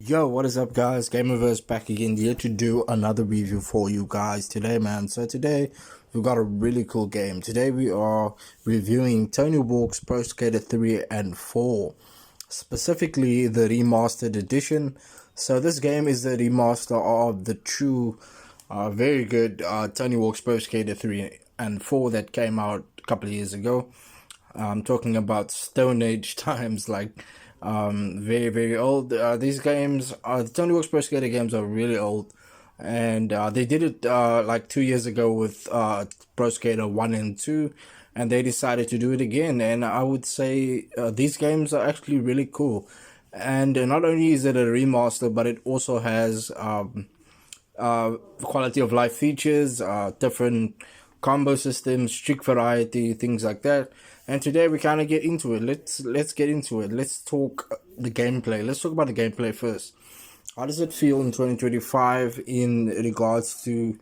Yo, what is up, guys? Gamerverse back again here to do another review for you guys today, man. So today we've got a really cool game. Today we are reviewing Tony Hawk's Pro Skater 3 and 4, specifically the remastered edition. So this game is the remaster of the true, very good Tony Hawk's Pro Skater 3 and 4 that came out a couple of years ago. I'm talking about Stone Age times, like very very old. These games, the Tony Hawk's Pro Skater games, are really old, and they did it like 2 years ago with Pro Skater 1 and 2, and they decided to do it again. And I would say these games are actually really cool. And not only is it a remaster, but it also has quality of life features, different combo systems, trick variety, things like that. And today we kind of get into it. Let's get into it. Let's talk the gameplay. Let's talk about the gameplay first. How does it feel in 2025 in regards to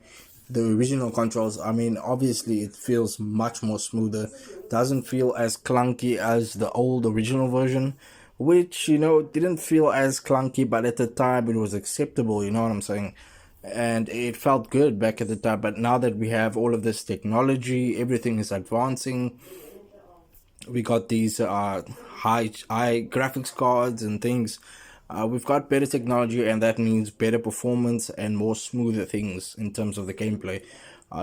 the original controls? I mean, obviously it feels much more smoother. Doesn't feel as clunky as the old original version, which, didn't feel as clunky, but at the time it was acceptable, you know what I'm saying? And it felt good back at the time. But now that we have all of this technology, everything is advancing. We got these high graphics cards and things. We've got better technology, and that means better performance and more smoother things in terms of the gameplay.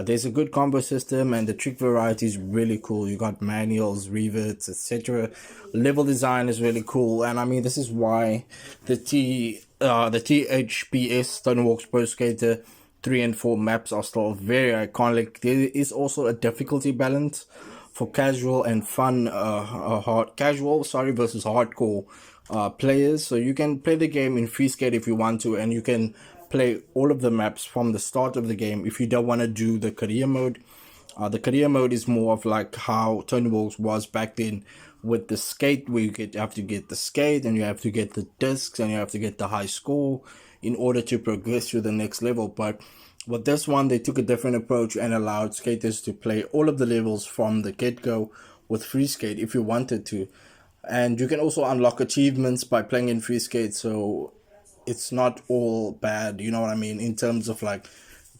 There's a good combo system, and the trick variety is really cool. You got manuals, reverts, etc. Level design is really cool, and I mean, this is why the THPS Tony Hawk's Pro Skater 3 and 4 maps are still very iconic. There is also a difficulty balance for casual and fun, versus hardcore players. So you can play the game in free skate if you want to, and you can play all of the maps from the start of the game if you don't want to do the career mode. The career mode is more of like how Tony Hawk's was back then with the skate, where you have to get the skate, and you have to get the discs, and you have to get the high score in order to progress to the next level. But with this one, they took a different approach and allowed skaters to play all of the levels from the get-go with free skate if you wanted to. And you can also unlock achievements by playing in free skate, so it's not all bad, you know what I mean, in terms of like,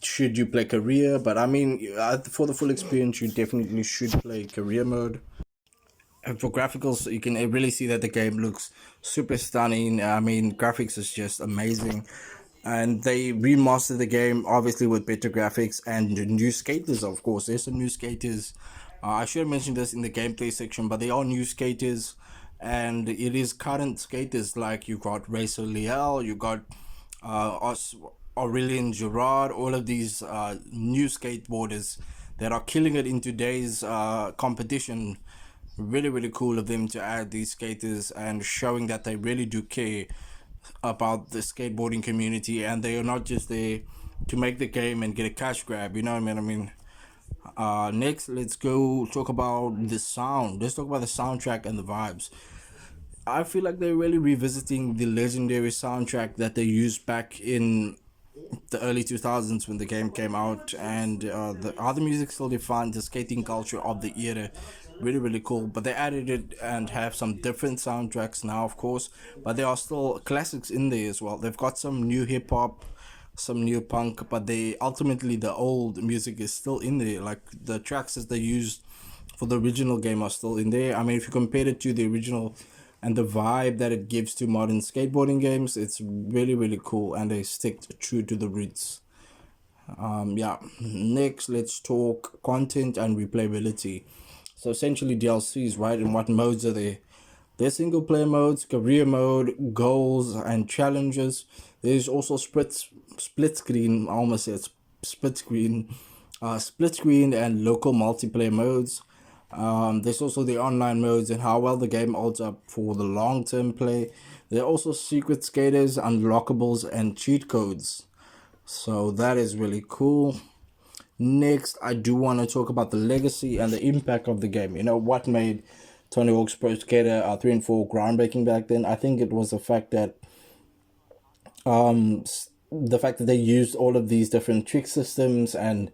should you play career? But I mean, for the full experience, you definitely should play career mode. And for graphics, you can really see that the game looks super stunning. I mean, graphics is just amazing. And they remastered the game, obviously, with better graphics and new skaters, of course. There's some new skaters. I should have mentioned this in the gameplay section, but they are new skaters. And it is current skaters, like you got Racer Liel, you got Aurelian Gerard, all of these new skateboarders that are killing it in today's competition. Really, really cool of them to add these skaters and showing that they really do care about the skateboarding community, and they are not just there to make the game and get a cash grab, you know what I mean? Next, let's go talk about the sound. Let's talk about the soundtrack and the vibes. I feel like they're really revisiting the legendary soundtrack that they used back in the early 2000s when the game came out, and the other music still defined the skating culture of the era. Really, really cool. But they added it and have some different soundtracks now, of course, but there are still classics in there as well. They've got some new hip hop, some new punk, but they ultimately, the old music is still in there. Like the tracks that they used for the original game are still in there. I mean, if you compare it to the original and the vibe that it gives to modern skateboarding games, it's really, really cool, and they stick true to the roots. Yeah. Next, let's talk content and replayability. So essentially DLCs, right? And what modes are there? There's single player modes, career mode, goals, and challenges. There's also split screen. I almost said split screen and local multiplayer modes. There's also the online modes and how well the game holds up for the long term play. There are also secret skaters, unlockables, and cheat codes. So that is really cool. Next, I do want to talk about the legacy and the impact of the game. You know, what made Tony Hawk's Pro Skater 3 and 4 groundbreaking back then? I think it was the fact that they used all of these different trick systems, and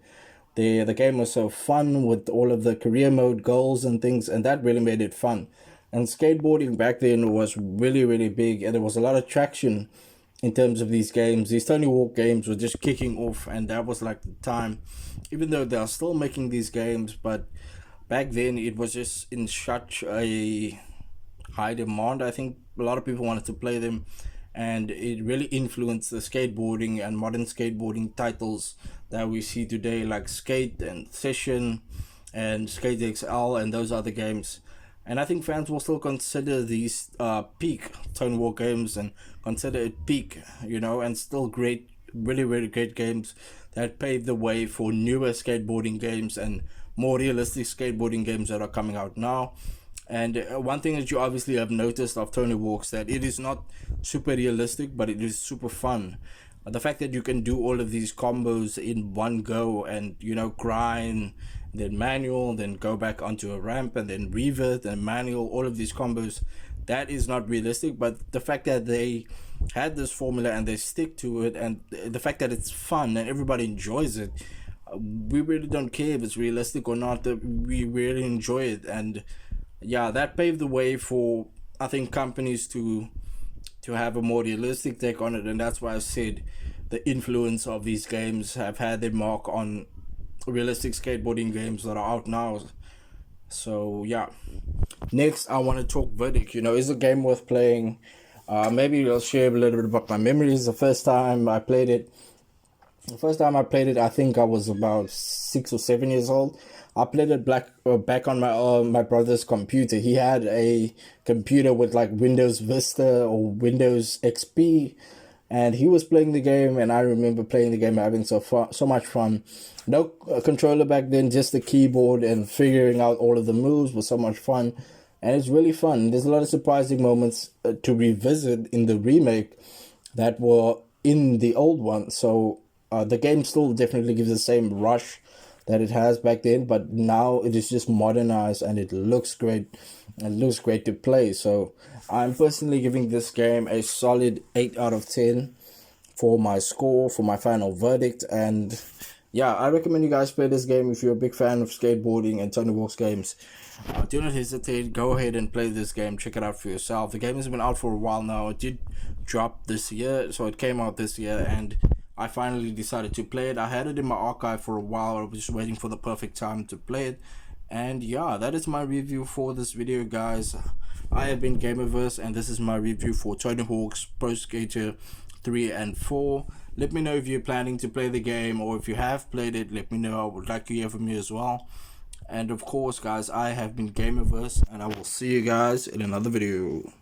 the game was so fun with all of the career mode goals and things, and that really made it fun. And skateboarding back then was really, really big, and there was a lot of traction in terms of these games. These Tony Hawk games were just kicking off, and that was like the time, even though they are still making these games, but back then it was just in such a high demand. I think a lot of people wanted to play them, and it really influenced the skateboarding and modern skateboarding titles that we see today, like Skate and Session and Skate XL and those other games. And I think fans will still consider these peak Tony Hawk games and consider it peak, and still great, really, really great games that paved the way for newer skateboarding games and more realistic skateboarding games that are coming out now. And one thing that you obviously have noticed of Tony Hawk's, that it is not super realistic, but it is super fun. The fact that you can do all of these combos in one go, and grind, then manual, then go back onto a ramp, and then revert and manual, all of these combos, that is not realistic. But the fact that they had this formula and they stick to it, and the fact that it's fun and everybody enjoys it, we really don't care if it's realistic or not. We really enjoy it. And yeah, that paved the way for, I think, companies to have a more realistic take on it. And that's why I said the influence of these games have had their mark on realistic skateboarding games that are out now. So yeah, next I want to talk Verdict. Is a game worth playing? Maybe I'll share a little bit about my memories. The first time I played it, I think I was about 6 or 7 years old. I played it back on my brother's computer. He had a computer with like Windows Vista or Windows XP, and he was playing the game. And I remember playing the game, having so much fun. No controller back then, just the keyboard, and figuring out all of the moves was so much fun. And it's really fun. There's a lot of surprising moments to revisit in the remake that were in the old one. So the game still definitely gives the same rush that it has back then, but now it is just modernized and it looks great. It looks great to play. So I'm personally giving this game a solid 8 out of 10 for my score, for my final verdict. And yeah, I recommend you guys play this game if you're a big fan of skateboarding and Tony Hawk's games. Do not hesitate. Go ahead and play this game. Check it out for yourself. The game has been out for a while now. It did drop this year, so it came out this year, and I finally decided to play it. I had it in my archive for a while. I was just waiting for the perfect time to play it. And yeah, that is my review for this video, guys. I have been Gamerverse, and this is my review for Tony Hawk's Pro Skater 3 and 4. Let me know if you're planning to play the game, or if you have played it, let me know. I would like to hear from you as well. And of course, guys, I have been Gamerverse, and I will see you guys in another video.